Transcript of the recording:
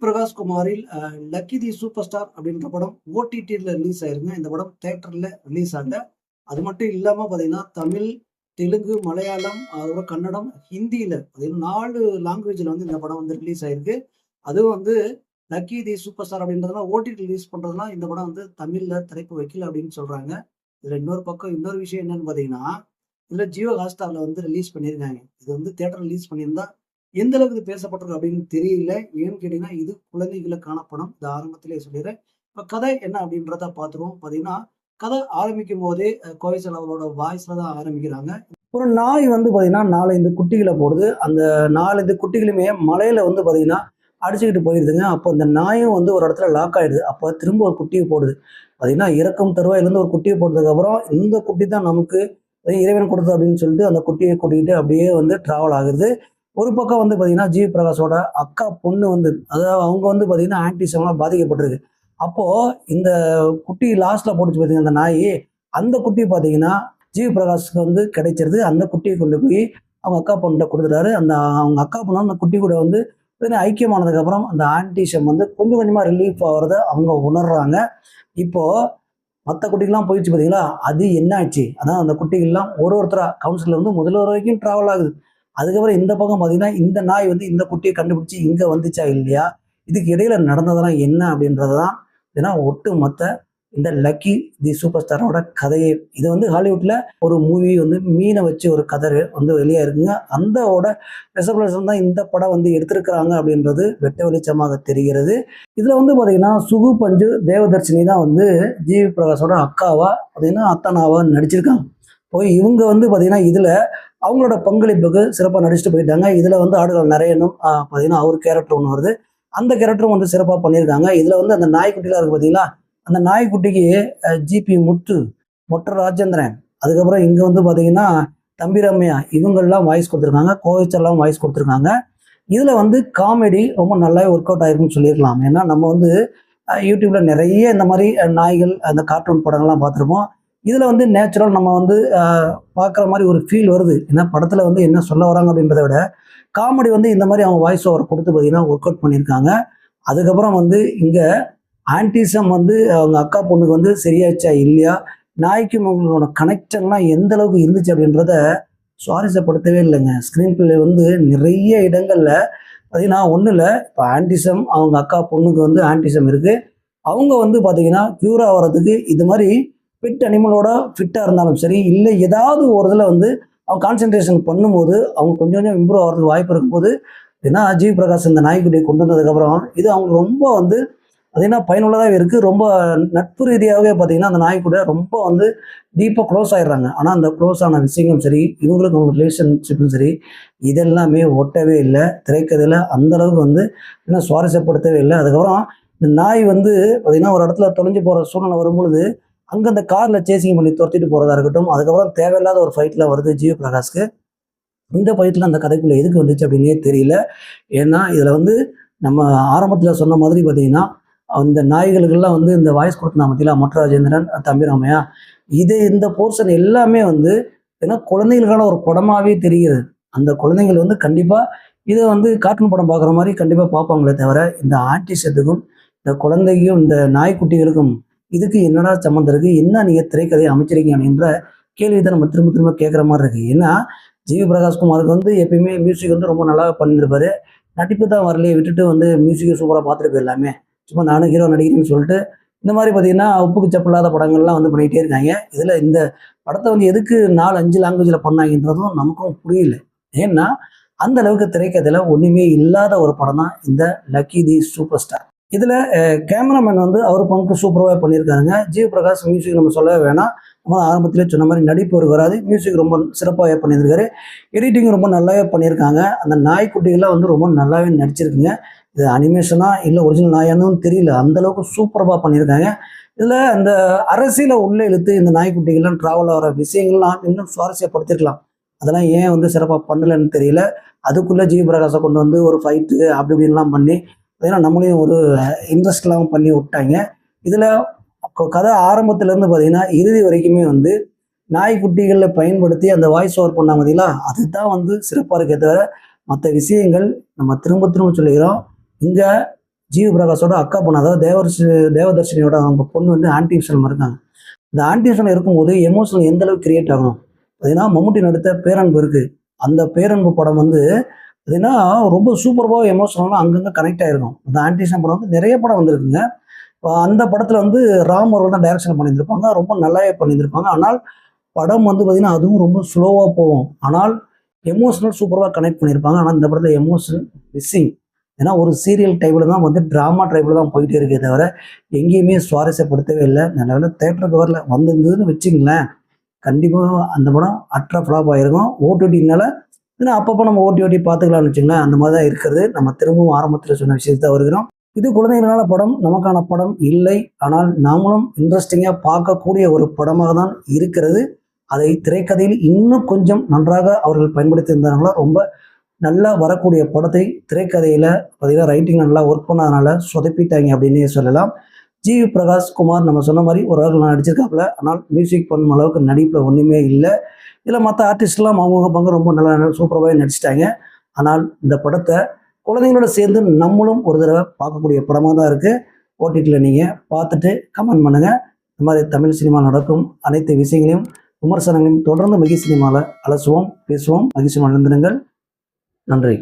பிரகாஷ் குமாரில் lucky the super star அப்படின்ற படம் ஓடிடியில் ரிலீஸ் ஆயிருங்க. இந்த படம் தியேட்டர்ல ரிலீஸ் ஆகல. அது மட்டும் இல்லாம பாத்தீங்கன்னா தமிழ், தெலுங்கு, மலையாளம், அதுக்கப்புறம் கன்னடம், ஹிந்தியில பார்த்தீங்கன்னா 4 லாங்குவேஜ்ல வந்து இந்த படம் வந்து ரிலீஸ் ஆயிருக்கு. அதுவும் வந்து லக்கி தி சூப்பர் ஸ்டார் அப்படின்றதுலாம் ஓடிடி ரிலீஸ் பண்றதுலாம் இந்த படம் வந்து தமிழ்ல திரைப்பு வைக்கல அப்படின்னு சொல்றாங்க. இதுல இன்னொரு பக்கம் இன்னொரு விஷயம் என்னன்னு பாத்தீங்கன்னா, இதுல ஜியோ ஹாட்ஸ்டார்ல வந்து ரிலீஸ் பண்ணியிருக்காங்க. இது வந்து தியேட்டர் ரிலீஸ் பண்ணியிருந்தா எந்த அளவுக்கு இது பேசப்பட்டிருக்கு அப்படின்னு தெரியல. ஏன்னு கேட்டீங்கன்னா, இது குழந்தைகளுக்கான படம். இது ஆரம்பத்திலேயே சொல்லிடுறேன். இப்ப கதை என்ன அப்படின்றத பார்த்துருவோம். பார்த்தீங்கன்னா, கதை ஆரம்பிக்கும் போதே கோவிச்சல் அவரோட வாய்ஸ்ல தான் ஆரம்பிக்கிறாங்க. ஒரு நாய் வந்து பார்த்தீங்கன்னா 4, 5 குட்டிகளை போடுது. அந்த 4, 5 குட்டிகளுமே மலையில வந்து பார்த்தீங்கன்னா அடிச்சுக்கிட்டு போயிருதுங்க. அப்போ அந்த நாயும் வந்து ஒரு இடத்துல லாக் ஆயிடுது. அப்போ திரும்ப ஒரு குட்டியை போடுது. பார்த்தீங்கன்னா இறக்கும் தருவாயிலேருந்து ஒரு குட்டியை போட்டதுக்கப்புறம் இந்த குட்டி தான் நமக்கு இறைவன் கொடுத்தது அப்படின்னு சொல்லிட்டு அந்த குட்டியை கூட்டிகிட்டு அப்படியே வந்து டிராவல் ஆகுது. ஒரு பக்கம் வந்து பார்த்தீங்கன்னா ஜி பிரகாஷோட அக்கா பொண்ணு வந்து அதாவது அவங்க வந்து பார்த்தீங்கன்னா ஆன்டிசம்லாம் பாதிக்கப்பட்டிருக்கு. அப்போ இந்த குட்டி லாஸ்ட்ல போட்டுச்சு பார்த்தீங்கன்னா அந்த நாய், அந்த குட்டி பார்த்தீங்கன்னா ஜி பிரகாஷ்க்கு வந்து கிடைச்சிருது. அந்த குட்டியை கொண்டு போய் அவங்க அக்கா பொண்ணுகிட்ட கொடுத்துட்டாரு. அந்த அவங்க அக்கா பொண்ணு அந்த குட்டி கூட வந்து ஐக்கியமானதுக்கு அப்புறம் அந்த ஆன்டிசம் வந்து கொஞ்சம் கொஞ்சமா ரிலீஃப் ஆகிறத அவங்க உணர்றாங்க. இப்போ மற்ற குட்டிகள்லாம் போயிடுச்சு பார்த்தீங்களா, அது என்ன ஆச்சு? அதான் அந்த குட்டிகள்லாம் ஒருத்தரா கவுன்சிலர் வந்து முதல்வர் வரைக்கும் டிராவல் ஆகுது. அதுக்கப்புறம் இந்த பக்கம் பார்த்தீங்கன்னா, இந்த நாய் வந்து இந்த குட்டியை கண்டுபிடிச்சு இங்க வந்துச்சா இல்லையா? இதுக்கு இடையில நடந்ததெல்லாம் என்ன அப்படின்றது தான் ஏன்னா ஒட்டு மொத்த இந்த லக்கி தி சூப்பர் ஸ்டாரோட கதையே. இது வந்து ஹாலிவுட்ல ஒரு மூவி வந்து மீனை வச்சு ஒரு கதை வந்து வெளியே இருக்குங்க. அந்தோட ரெசர்வேஷன் தான் இந்த படம் வந்து எடுத்திருக்கிறாங்க அப்படின்றது வெட்ட வெளிச்சமாக தெரிகிறது. இதுல வந்து பாத்தீங்கன்னா சுகு பஞ்சு தேவதர்ஷினி தான் வந்து ஜி பிரகாஷோட அக்காவா பார்த்தீங்கன்னா அத்தனாவா நடிச்சிருக்காங்க. போய் இவங்க வந்து பாத்தீங்கன்னா இதுல அவங்களோட பங்களிப்புக்கு சிறப்பாக நடிச்சுட்டு போயிட்டாங்க. இதுல வந்து ஆடுகள் நிறையணும் பார்த்தீங்கன்னா அவர் கேரக்டர் ஒன்று வருது. அந்த கேரக்டரும் வந்து சிறப்பாக பண்ணியிருக்காங்க. இதுல வந்து அந்த நாய்க்குட்டிலாம் இருக்கு பார்த்தீங்களா, அந்த நாய்க்குட்டிக்கு ஜிபி முத்து, மொட்டை ராஜேந்திரன், அதுக்கப்புறம் இங்க வந்து பாத்தீங்கன்னா தம்பிரம்யா இவங்கெல்லாம் வாய்ஸ் கொடுத்துருக்காங்க. கோவிச்செல்லாம் வாய்ஸ் கொடுத்துருக்காங்க. இதுல வந்து காமெடி ரொம்ப நல்லாவே ஒர்க் அவுட் ஆயிருக்குன்னு சொல்லியிருக்கலாம். ஏன்னா நம்ம வந்து யூடியூப்ல நிறைய இந்த மாதிரி நாய்கள் அந்த கார்ட்டூன் படங்கள்லாம் பார்த்துருப்போம். இதுல வந்து நேச்சுரல் நம்ம வந்து பார்க்குற மாதிரி ஒரு ஃபீல் வருது. ஏன்னா படத்துல வந்து என்ன சொல்ல வராங்க அப்படின்றத விட காமெடி வந்து இந்த மாதிரி அவங்க வாய்ஸ் ஓவர் கொடுத்து பார்த்தீங்கன்னா ஒர்க் அவுட் பண்ணியிருக்காங்க. அதுக்கப்புறம் வந்து இங்க ஆன்டிசம் வந்து அவங்க அக்கா பொண்ணுக்கு வந்து சரியாச்சா இல்லையா, நாய்க்கும் அவங்களோட கனெக்ஷன்லாம் எந்த அளவுக்கு இருந்துச்சு அப்படின்றத சுவாரஸ்யப்படுத்தவே இல்லைங்க. ஸ்க்ரீன் பிளே வந்து நிறைய இடங்கள்ல பார்த்தீங்கன்னா ஒன்றும் இல்லை. இப்போ ஆன்டிசம் அவங்க அக்கா பொண்ணுக்கு வந்து ஆன்டிசம் இருக்கு. அவங்க வந்து பார்த்தீங்கன்னா க்யூர் ஆகிறதுக்கு இது மாதிரி ஃபிட் அனிமலோட ஃபிட்டாக இருந்தாலும் சரி, இல்லை ஏதாவது ஒரு இதில் வந்து அவங்க கான்சென்ட்ரேஷன் பண்ணும்போது அவங்க கொஞ்சம் கொஞ்சம் இம்ப்ரூவ் ஆகிறதுக்கு வாய்ப்பு இருக்கும்போது ஏன்னா ஜி பிரகாஷ் இந்த நாய்க்குட்டியை கொண்டு வந்ததுக்கப்புறம் இது அவங்க ரொம்ப வந்து பார்த்தீங்கன்னா பயனுள்ளதாகவே இருக்குது. ரொம்ப நட்பு ரீதியாகவே பார்த்தீங்கன்னா அந்த நாய்க்குட்டிய ரொம்ப வந்து டீப்பாக க்ளோஸ் ஆகிடுறாங்க. ஆனால் அந்த க்ளோஸ் ஆன விஷயங்களும் சரி, இவங்களுக்கு அவங்க ரிலேஷன்ஷிப்பும் சரி, இதெல்லாமே ஒட்டவே இல்லை. திரைக்கதையில் அந்த அளவுக்கு வந்து இன்னும் சுவாரஸ்யப்படுத்தவே இல்லை. அதுக்கப்புறம் இந்த நாய் வந்து பார்த்தீங்கன்னா ஒரு இடத்துல தொலைஞ்சு போகிற சூழ்நிலை வரும்பொழுது அங்கே அந்த காரில் சேசிங் பண்ணி துரத்திட்டு போகிறதா இருக்கட்டும். அதுக்கப்புறம் தேவையில்லாத ஒரு ஃபைட்டில் வருது ஜியோ பிரகாஷ்க்கு. இந்த ஃபைட்டில் அந்த கதைக்குள்ளே எதுக்கு வந்துச்சு அப்படின்னே தெரியல. ஏன்னா இதில் வந்து நம்ம ஆரம்பத்தில் சொன்ன மாதிரி பார்த்தீங்கன்னா அந்த நாய்களுக்கெல்லாம் வந்து இந்த வாய்ஸ் கொடுத்தா மத்தியில் மொட்டை ராஜேந்திரன், தம்பிராமையா, இந்த போர்ஷன் எல்லாமே வந்து ஏன்னா குழந்தைகளுக்கான ஒரு படமாகவே தெரிகிறது. அந்த குழந்தைகள் வந்து கண்டிப்பாக இதை வந்து கார்ட்டூன் படம் பார்க்குற மாதிரி கண்டிப்பாக பார்ப்பாங்களே தவிர இந்த ஆர்டிஸ்ட்டுக்கும் இந்த குழந்தைக்கும் இந்த நாய்க்குட்டிகளுக்கும் இதுக்கு என்னடா சம்மந்தம் இருக்குது, என்ன நீங்கள் திரைக்கதையை அமைச்சிருக்கீங்க அப்படின்ற கேள்வி தான் நம்ம திரும்ப திரும்ப கேட்குற மாதிரி இருக்குது. ஏன்னா ஜிவி பிரகாஷ்குமாருக்கு வந்து எப்பயுமே மியூசிக் வந்து ரொம்ப நல்லா பண்ணியிருப்பாரு. நடிப்பு தான் வரலையே விட்டுட்டு வந்து மியூசிக்கை சூப்பராக பார்த்துட்டு போயிடலாமே, சும்மா நானும் ஹீரோ நடிக்கிறேன்னு சொல்லிட்டு இந்த மாதிரி பார்த்தீங்கன்னா உப்புக்கு சப்பில்லாத படங்கள்லாம் வந்து பண்ணிகிட்டே இருக்காங்க. இதில் இந்த படத்தை வந்து எதுக்கு 4, 5 லாங்குவேஜில் பண்ணாங்கன்றதும் நமக்கும் புரியல. ஏன்னா அந்த அளவுக்கு திரைக்கதையில் ஒன்றுமே இல்லாத ஒரு படம் தான் இந்த லக்கி தி சூப்பர் ஸ்டார். இதில் கேமராமேன் வந்து அவர் பங்கு சூப்பராகவே பண்ணியிருக்காருங்க. ஜி பிரகாஷ் மியூசிக் நம்ம சொல்லவே வேணாம். நம்ம ஆரம்பத்திலே சொன்ன மாதிரி நடிப்பு ஒரு வராது, மியூசிக் ரொம்ப சிறப்பாகவே பண்ணியிருக்காரு. எடிட்டிங் ரொம்ப நல்லாவே பண்ணியிருக்காங்க. அந்த நாய்க்குட்டிகள்லாம் வந்து ரொம்ப நல்லாவே நடிச்சிருக்குங்க. இது அனிமேஷனா இல்லை ஒரிஜினல் நாயானு தெரியல, அந்தளவுக்கு சூப்பராக பண்ணியிருக்காங்க. இதில் அந்த அரசியலை உள்ளே இழுத்து இந்த நாய்க்குட்டிகள்லாம் ட்ராவல் ஆகிற விஷயங்கள்லாம் இன்னும் சுவாரஸ்யப்படுத்திருக்கலாம். அதெல்லாம் ஏன் வந்து சிறப்பாக பண்ணலைன்னு தெரியல. அதுக்குள்ளே ஜி பிரகாஷை கொண்டு வந்து ஒரு ஃபைட்டு அப்படி இப்படின்லாம் பண்ணி ஏன்னா நம்மளையும் ஒரு இன்ட்ரெஸ்ட்லாம் பண்ணி விட்டாங்க. இதில் கதை ஆரம்பத்துலேருந்து பார்த்தீங்கன்னா இறுதி வரைக்குமே வந்து நாய்க்குட்டிகளில் பயன்படுத்தி அந்த வாய்ஸ் ஓவர் பண்ணாங்க பார்த்தீங்களா, அதுதான் வந்து சிறப்பாக இருக்கே தவிர மற்ற விஷயங்கள் நம்ம திரும்ப திரும்ப சொல்லிக்கிறோம். இங்கே ஜிவி பிரகாஷோட அக்கா பொண்ணு, அதாவது தேவதர்ஷினியோட அவங்க பொண்ணு வந்து ஆன்டி விஷயம் இருக்காங்க. இந்த ஆன்டி விஷயம் இருக்கும்போது எமோஷனல் எந்த அளவுக்கு கிரியேட் ஆகணும் பார்த்தீங்கன்னா, மம்முட்டி நடித்த பேரன்பு இருக்குது. அந்த பேரன்பு படம் வந்து பார்த்தீங்கன்னா ரொம்ப சூப்பராக எமோஷனலாக அங்கங்கே கனெக்ட் ஆகிருக்கும். அந்த ஆன்டி விஷயம் படம் வந்து நிறைய படம் வந்திருக்குங்க. அந்த படத்தில் வந்து ராம் அவர்கள் தான் டைரக்ஷன் பண்ணியிருந்திருப்பாங்க. ரொம்ப நல்லாவே பண்ணியிருந்திருப்பாங்க. ஆனால் படம் வந்து பார்த்தீங்கன்னா அதுவும் ரொம்ப ஸ்லோவாக போகும். ஆனால் எமோஷனல் சூப்பராக கனெக்ட் பண்ணியிருப்பாங்க. ஆனால் இந்த படத்தில் எமோஷனல் மிஸ்ஸிங். ஏன்னா ஒரு சீரியல் டைப்பில் தான் வந்து ட்ராமா டைப்பில் தான் போயிட்டே இருக்கே தவிர எங்கேயுமே சுவாரஸ்யப்படுத்தவே இல்லை. நல்ல தேட்டருக்கு வரல வந்திருந்ததுன்னு வச்சுங்களேன், கண்டிப்பாக அந்த படம் அட்ரா ஃப்ளாப் ஆகிருக்கும். ஓடிடினால ஏன்னா அப்பப்போ நம்ம ஓட்டி பார்த்துக்கலாம்னு வச்சுங்களேன். அந்த மாதிரி தான் இருக்கிறது. நம்ம திரும்பவும் ஆரம்பத்தில் சொன்ன விஷயத்தை வருகிறோம். இது குழந்தைகளான படம், நமக்கான படம் இல்லை. ஆனால் நாமளும் இன்ட்ரெஸ்டிங்காக பார்க்கக்கூடிய ஒரு படமாக தான் இருக்கிறது. அதை திரைக்கதையில் இன்னும் கொஞ்சம் நன்றாக அவர்கள் பயன்படுத்தி இருந்தாங்களா ரொம்ப நல்லா வரக்கூடிய படத்தை திரைக்கதையில் பார்த்தீங்கன்னா ரைட்டிங் நல்லா ஒர்க் பண்ணாதனால சொதப்பிட்டாங்க அப்படின்னே சொல்லலாம். ஜிவி பிரகாஷ் குமார் நம்ம சொன்ன மாதிரி ஒரு அளவுக்கு நான் நடிச்சிருக்காப்புல. ஆனால் மியூசிக் பண்ணும் அளவுக்கு நடிப்பில் ஒன்றுமே இல்லை. இதில் மற்ற ஆர்டிஸ்ட்லாம் அவங்கவுங்க பங்கு ரொம்ப நல்லா சூப்பராகவே நடிச்சிட்டாங்க. ஆனால் இந்த படத்தை குழந்தைங்களோட சேர்ந்து நம்மளும் ஒரு தடவை பார்க்கக்கூடிய படமாக தான் இருக்குது. ஓடிடியில் நீங்கள் பார்த்துட்டு கமெண்ட் பண்ணுங்கள். இந்த மாதிரி தமிழ் சினிமா நடக்கும் அனைத்து விஷயங்களையும் விமர்சனங்களையும் தொடர்ந்து மகி சினிமாவில் அலசுவோம், பேசுவோம். மகிழ்ச்சி மகிழ்ந்திருங்கள். நன்றி.